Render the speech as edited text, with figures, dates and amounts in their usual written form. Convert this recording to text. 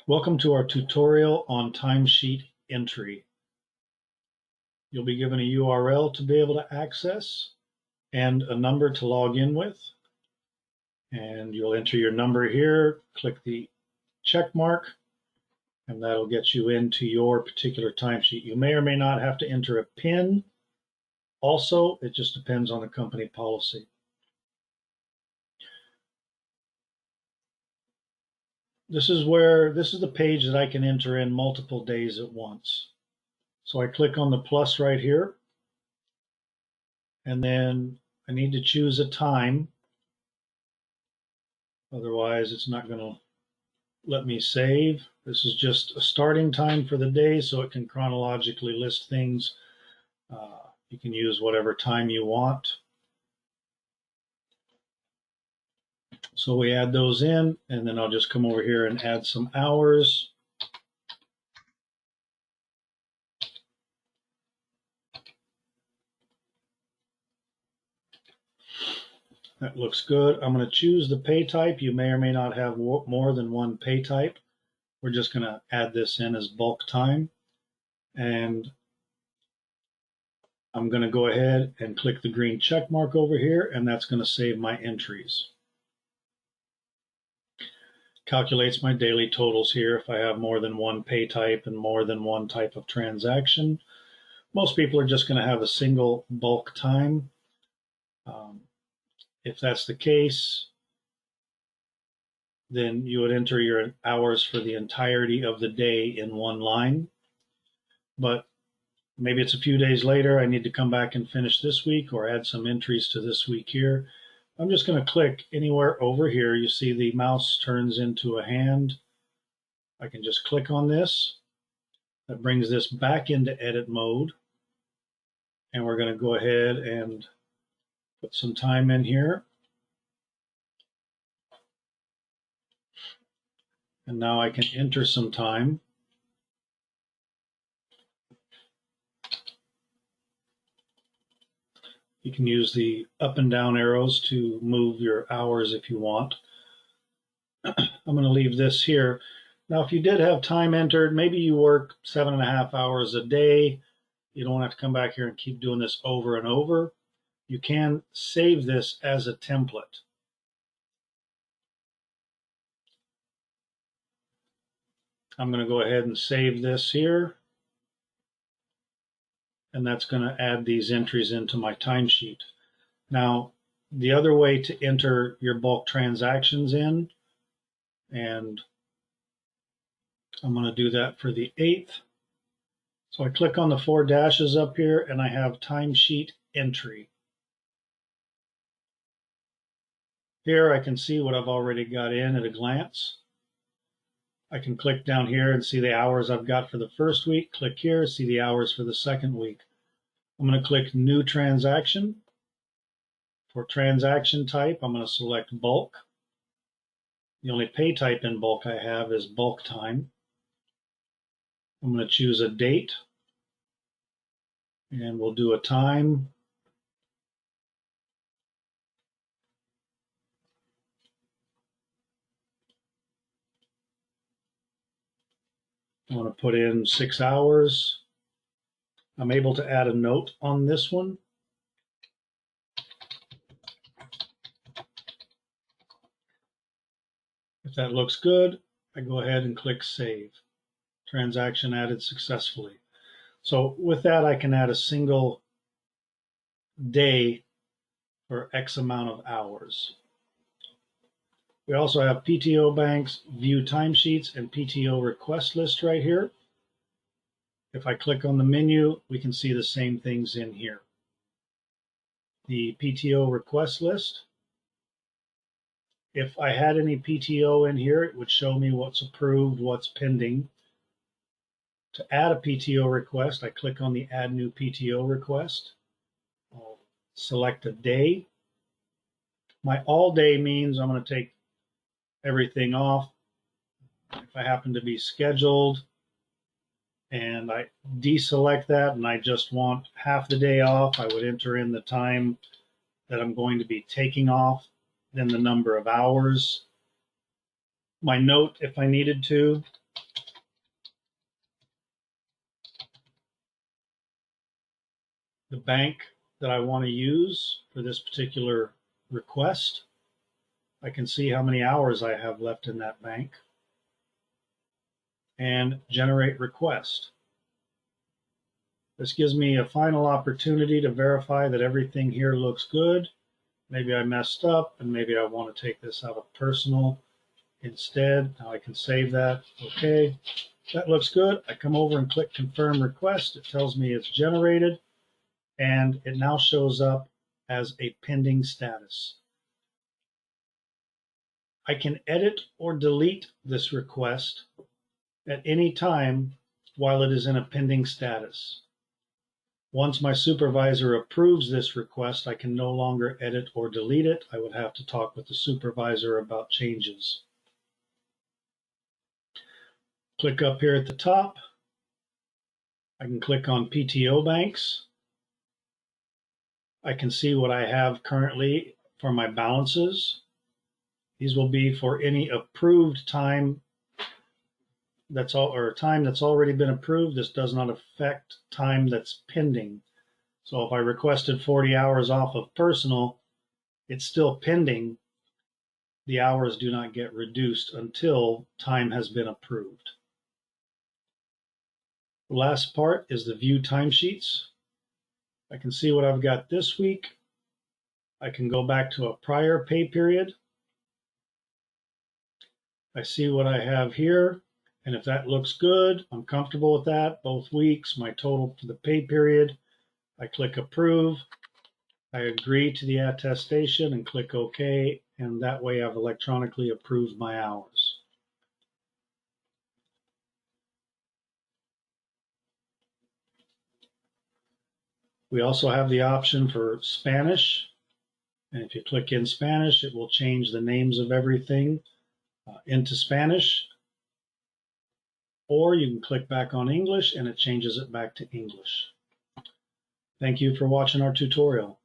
Welcome to our tutorial on timesheet entry. You'll be given a URL to be able to access and a number to log in with. And you'll enter your number here, click the check mark, and that'll get you into your particular timesheet. You may or may not have to enter a PIN. Also, it just depends on the company policy. This is the page that I can enter in multiple days at once. So I click on the plus right here, and then I need to choose a time. Otherwise, it's not going to let me save. This is just a starting time for the day, so it can chronologically list things. You can use whatever time you want. So we add those in, and then I'll just come over here and add some hours. That looks good. I'm going to choose the pay type. You may or may not have more than one pay type. We're just going to add this in as bulk time. And I'm going to go ahead and click the green check mark over here, and that's going to save my entries. Calculates my daily totals here if I have more than one pay type and more than one type of transaction. Most people are just going to have a single bulk time. If that's the case, then you would enter your hours for the entirety of the day in one line. But maybe it's a few days later, I need to come back and finish this week or add some entries to this week here. I'm just going to click anywhere over here. You see the mouse turns into a hand. I can just click on this. That brings this back into edit mode. And we're going to go ahead and put some time in here. And now I can enter some time. You can use the up and down arrows to move your hours if you want. I'm going to leave this here. Now, if you did have time entered, maybe you work 7.5 hours a day. You don't have to come back here and keep doing this over and over. You can save this as a template. I'm going to go ahead and save this here. And that's going to add these entries into my timesheet. Now, the other way to enter your bulk transactions in, and I'm going to do that for the 8th. So I click on the 4 dashes up here, and I have timesheet entry. Here I can see what I've already got in at a glance. I can click down here and see the hours I've got for the first week. Click here, see the hours for the second week. I'm going to click New Transaction. For transaction type, I'm going to select bulk. The only pay type in bulk I have is bulk time. I'm going to choose a date, and we'll do a time. I want to put in 6 hours. I'm able to add a note on this one. If that looks good, I go ahead and click Save. Transaction added successfully. So with that, I can add a single day for X amount of hours. We also have PTO banks, view timesheets, and PTO request list right here. If I click on the menu, we can see the same things in here. The PTO request list. If I had any PTO in here, it would show me what's approved, what's pending. To add a PTO request, I click on the Add New PTO Request. I'll select a day. My all day means I'm going to take everything off. If I happen to be scheduled and I deselect that and I just want half the day off, I would enter in the time that I'm going to be taking off, then the number of hours. My note, if I needed to, the bank that I want to use for this particular request. I can see how many hours I have left in that bank and generate request. This gives me a final opportunity to verify that everything here looks good. Maybe I messed up and maybe I want to take this out of personal instead. Now I can save that. Okay, that looks good. I come over and click confirm request. It tells me it's generated and it now shows up as a pending status. I can edit or delete this request at any time while it is in a pending status. Once my supervisor approves this request, I can no longer edit or delete it. I would have to talk with the supervisor about changes. Click up here at the top. I can click on PTO banks. I can see what I have currently for my balances. These will be for any approved time that's already been approved. This does not affect time that's pending. So if I requested 40 hours off of personal, it's still pending. The hours do not get reduced until time has been approved. The last part is the view timesheets. I can see what I've got this week. I can go back to a prior pay period. I see what I have here. And if that looks good, I'm comfortable with that, both weeks, my total for the pay period. I click approve. I agree to the attestation and click OK. And that way I've electronically approved my hours. We also have the option for Spanish. And if you click in Spanish, it will change the names of everything into Spanish. Or you can click back on English and it changes it back to English. Thank you for watching our tutorial.